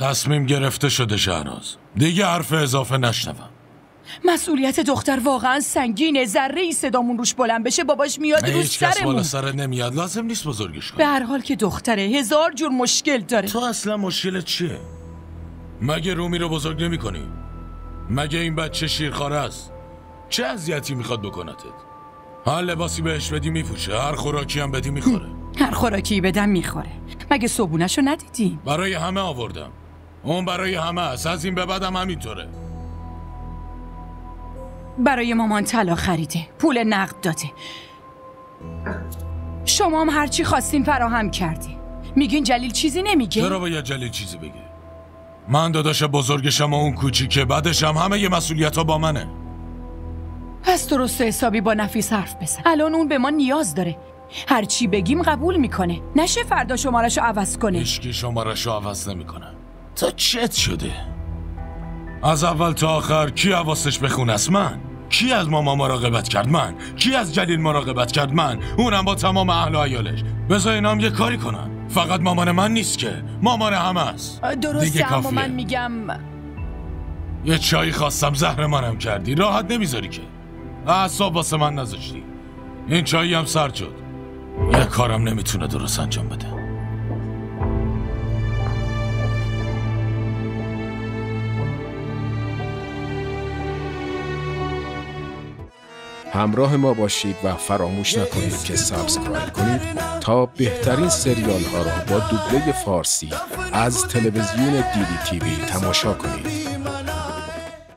تصمیم گرفته شده شهناز. دیگه حرف اضافه نشنوم. مسئولیت دختر واقعا سنگینه. ذره ای صدامون روش بلند بشه باباش میاد رو هیچ کس سرمون. بالا سرت نمیاد. لازم نیست بزرگش کنی. به هر حال که دختره 1000 جور مشکل داره. تو اصلا مشکلت چیه؟ مگه رومی رو بزرگ نمی کنی؟ مگه این بچه شیرخواره است؟ چه اذیتی میخواد بکنتت؟ هر لباسی بهش بدی میپوشه، هر خوراکی هم بدی میخوره. هر خوراکی بدم میخوره. مگه صبونشو ندیدی؟ برای همه آوردم. اون برای همه است. از این به بعدم همینطوره. برای مامان طلا خریده، پول نقد داده. شما هم هرچی خواستین فراهم کردی. میگین جلیل چیزی نمیگه؟ چرا باید جلیل چیزی بگه؟ من داداش بزرگشم و اون کوچیکه، بعدش هم همه ی مسئولیت ها با منه. پس درست حسابی با نفیس حرف بزن. الان اون به ما نیاز داره. هرچی بگیم قبول میکنه. نشه فردا شمارشو عوض کنه. هیچکی شمارشو عوض نمیکنه. تا چت شده؟ از اول تا آخر کی حواسش به خونه است؟ من. کی از ماما مراقبت کرد؟ من. کی از جلیل مراقبت کرد؟ من. اونم با تمام اهل و عیالش. بذار اینام یه کاری کنن. فقط مامان من نیست که، مامان همه است. درسته، اما من میگم یه چایی خواستم زهر منم کردی. راحت نمیذاری که. اعصاب واسه من نذاشتی. این چایی هم سرد شد. یه کارم نمیتونه درست انجام بده. همراه ما باشید و فراموش نکنید که سابسکرایب کنید تا بهترین سریال ها را با دوبله فارسی از تلویزیون دیدی تیوی تماشا کنید.